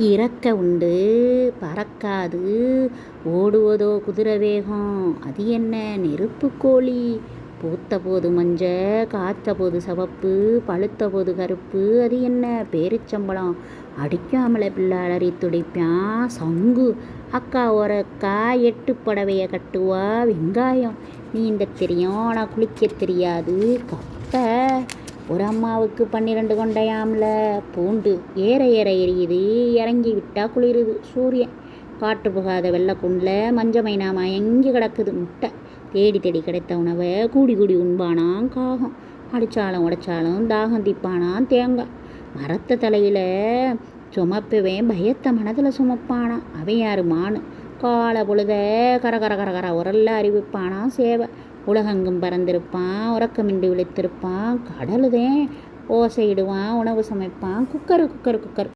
இறக்க உண்டு பறக்காது ஓடுவதோ குதிரை வேகம். அது என்ன நெருப்பு கோழி. பூத்த போது மஞ்ச, காய்த்த போது சிவப்பு, பழுத்த போது கருப்பு. அது என்ன பேரிச்சம்பழம். அடிக்காமலை பிள்ளை அலறி துடிப்பான். சங்கு அக்கா ஒரு அக்கா 8 புடவைய கட்டுவா. வெங்காயம் நீந்த தெரியும் ஆனால் குளிக்க தெரியாது. கப்பை ஒரு அம்மாவுக்கு 12 கொண்டையாம்ல. பூண்டு ஏற ஏற எரியுது, இறங்கி விட்டா குளிருது. சூரியன் காற்று புகாத வெள்ளக்குண்டில் மஞ்ச மைனா மயங்கி கிடக்குது. முட்டை தேடி தேடி கிடைத்த உணவை கூடி கூடி உண்பானாம் காகம். அடித்தாலும் உடைச்சாலும் தாகம் தீப்பானாம் தேங்காய். மரத்த தலையில் சுமப்பவன் பயத்தை மனதில் சுமப்பானான். அவன் யாரு மானு. காலை பொழுத கர கர கர கர உரல்ல அறிவிப்பானாம் சேவை. உலகெங்கும் பறந்திருப்பான், உறக்கமின்றி விழித்திருப்பான். கடலுதேன் ஓசையிடுவான், உணவு சமைப்பான். Cooker cooker cooker.